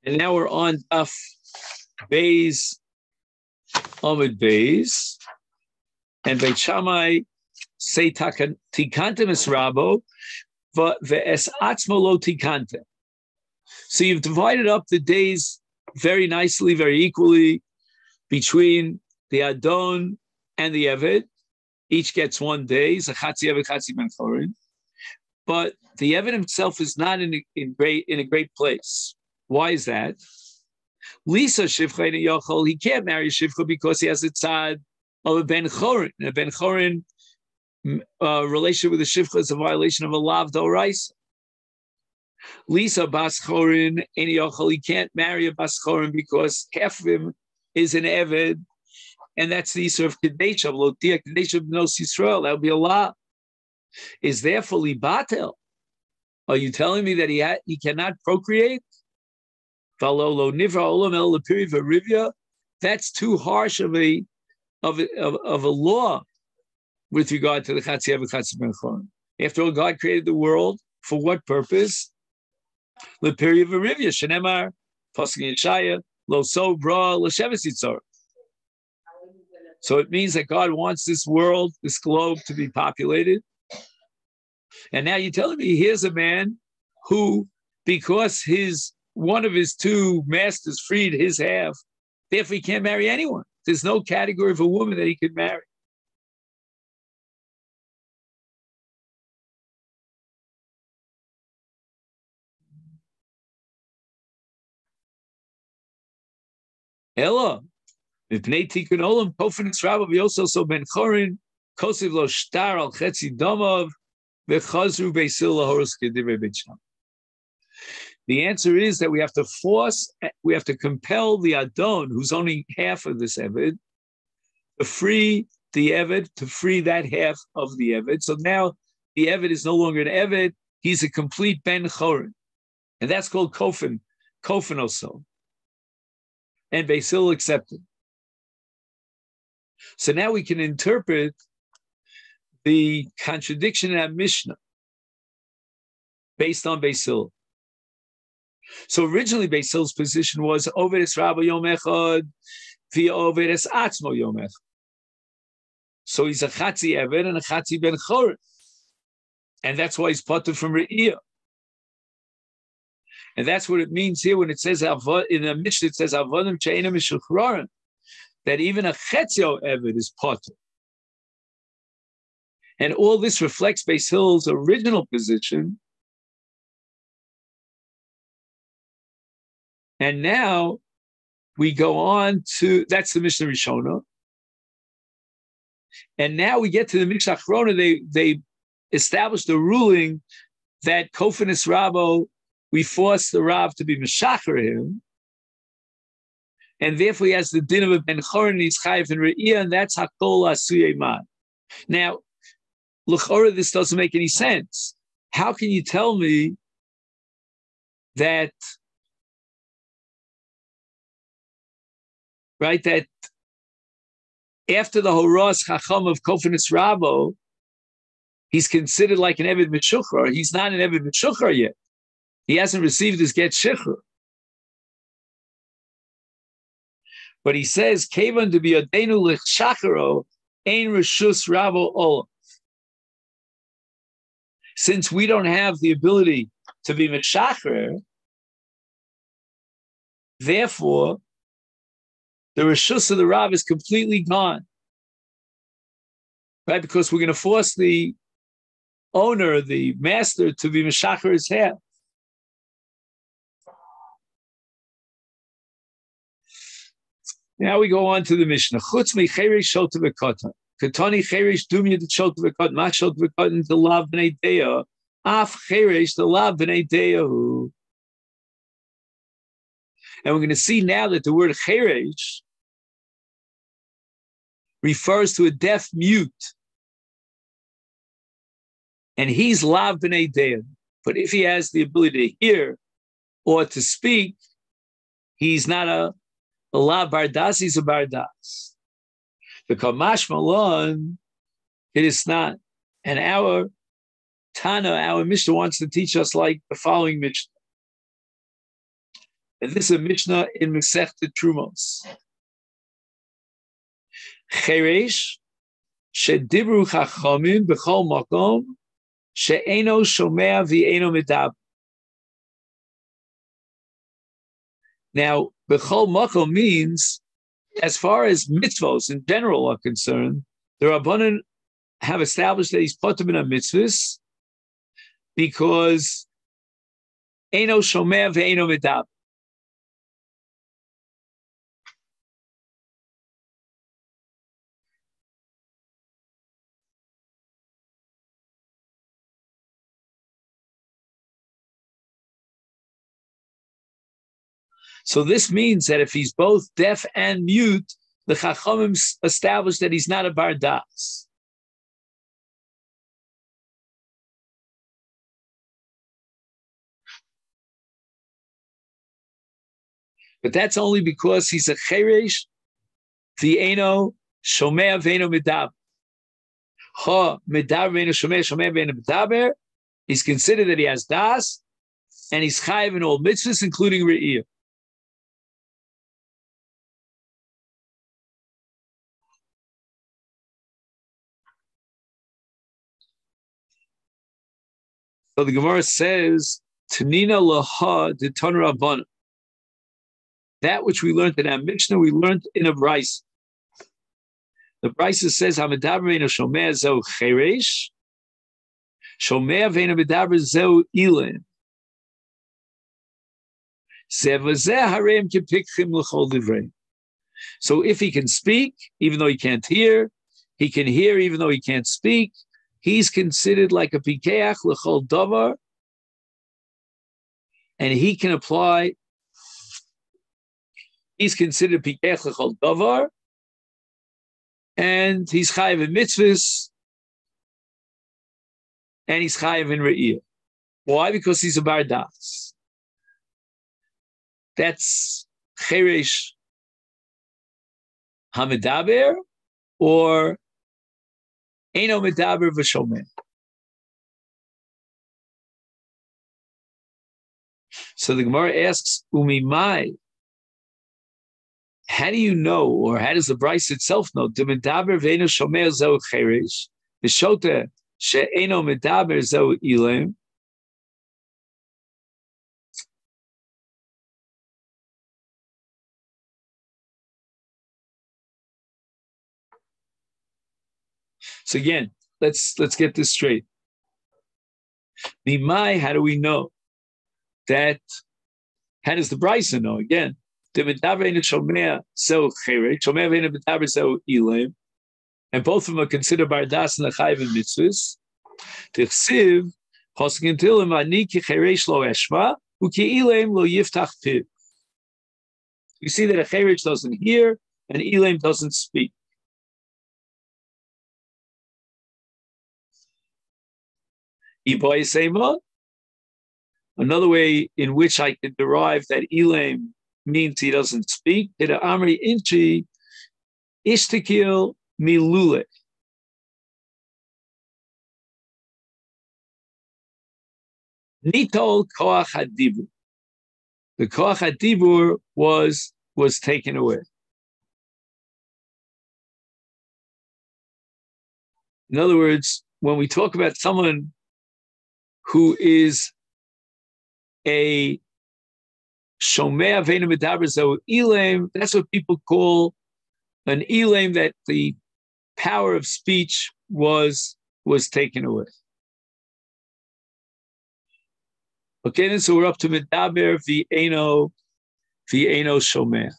And now we're on Daf Beis Amud Beis, and Beit Shammai say tikantem es rabo, ve'es atzmo lo tikantem. So you've divided up the days very nicely, very equally between the Adon and the Eved. Each gets 1 day, Zachatzi Eved, Chatzi Ben Chorin. But the Eved himself is not in a great place. Why is that? Lisa Shivcha Yochol, he can't marry Shivcha because he has a tzad of a Ben Chorin. A Ben Chorin relationship with a Shivcha is a violation of a Lav Doraisa. Lisa Bas Chorin Ein Yochol, he can't marry a Bas Chorin because half of him is an Eved, and that's the Yisur of Kedesha, Lotia Kedesha B'nos Yisrael. That would be a law. Is therefore Libatel. Are you telling me that he cannot procreate? That's too harsh of a law with regard to the Chatzi Eved Chatzi Ben Chorin. After all, God created the world for what purpose? L'piri v'rivya shenemar pasuk Yeshaya lo so bra l'sheves yitzor. So it means that God wants this world, this globe, to be populated. And now you're telling me here's a man who, because one of his two masters freed his half, therefore he can't marry anyone. There's no category of a woman that he could marry. Ella, mipnei tikkun olam kofen israel v'yoso so ben chorin kosiv lo shtar al chetzi domav v'chazru beisil lahoros kedivrei Beit Shammai. The answer is that we have to compel the Adon, who's only half of this Eved, to free the Eved, to free that half of the Eved. So now the Eved is no longer an Eved, he's a complete Ben Chorin. And that's called Kofen also. And Beisil accepted. So now we can interpret the contradiction in our Mishnah based on Beisil. So originally, Beisil's position was Oved es Rabba Yom Echad via Oved es Atzmo Yom Echad. So he's a Chatzi Eved and a Chatzi Ben Chorin. And that's why he's potter from Re'iyah. And that's what it means here when it says, in the Mishnah, it says, Avodim She'enim Mishuchrarim, that even a Chetzio Eved is potter. And all this reflects Beis Hillel's original position. And now we go on to, that's the Mishnah Rishona. And now we get to the Mishnah Achrona. They established a ruling that Kofen es Rabo, we force the Rav to be Meshacher him. And therefore he has the din of a Ben Chorin, he's Chayiv and Re'iyah, and that's Hakol Asuyei Man. Now, L'chora, this doesn't make any sense. How can you tell me that, right, that after the Horas Chacham of Kofen es Rabo, he's considered like an Eved Meshuchar. He's not an Eved Meshuchar yet. He hasn't received his get Shechar. But he says, Kevan to be Adenu L'chacharo, Ein Reshus Rabo Olam. Since we don't have the ability to be Meshacher, therefore, the Reshus of the Rav is completely gone. Right? Because we're going to force the owner, the master, to be Meshacher his half. Now we go on to the Mishnah. Chutz mi cheresh shota v'katan. Katani cheresh dumya d'shota v'katan. Ma shota v'katan to lav b'nei deya. Af cheresh to lav b'nei deyahu. And we're going to see now that the word cheresh refers to a deaf mute. And he's lav b'nei deya. But if he has the ability to hear or to speak, he's not a lav bardas, he's a bardas. The Kamash Malon, it is not. And our Tana, our Mishnah wants to teach us like the following Mishnah. And this is a Mishnah in Masechta Trumos. Cheresh shedibru chachamim b'chol makom she'eno shomea v'eno medab. Now, b'chol makom means, as far as mitzvos in general are concerned, the Rabbanan have established that he's potem in a mitzvahs because eno shomea v'eno medab. So this means that if he's both deaf and mute, the Chachamim established that he's not a bar das. But that's only because he's a cheresh, v'eno shomea v'eno medaber. Ha medaber v'eno shomea, shomea v'eno medaber. He's considered that he has das, and he's chayiv in all mitzvahs, including re'iyah. So the Gemara says, Tanina laha de ton Rabbana. That which we learned in our Mishnah, we learned in a Brisa. The Brisa says, Hamidaber ve'eno shomea zeu cheresh, shomea ve'eno medaber zeu ilim. Zevazeh hareim kepikchim l'chol divrei. So if he can speak, even though he can't hear, he can hear even though he can't speak, he's considered like a pikeach l'chol davar, and he can apply. He's considered pikeach l'chol davar, and he's chayiv in mitzvahs, and he's chayiv in re'iyah. Why? Because he's a bar das. That's cheresh hamidaber or eno medaber v'shomeh. So the Gemara asks, umimai, how do you know, or how does the Brisa itself know? The medaber v'eno shomeh zeu cheresh, v'shoteh she'eno medaber zeu ilim. So again, let's get this straight. Mimai, how do we know that? How does the Brisa know? Again, and both of them are considered bardas and the chayiv and mitzvahs. You see that a cheresh doesn't hear and Elam doesn't speak. Another way in which I can derive that Elam means he doesn't speak, Ida Amri Inchi Ishtikil Milule. Nitol Koach Hadibur. The Koach Hadibur was taken away. In other words, when we talk about someone who is a Shomea Ve'enu Medaber Zeu Elam, that's what people call an Elam, that the power of speech was taken away. Okay, then so we're up to Medaber V'eno Shomea.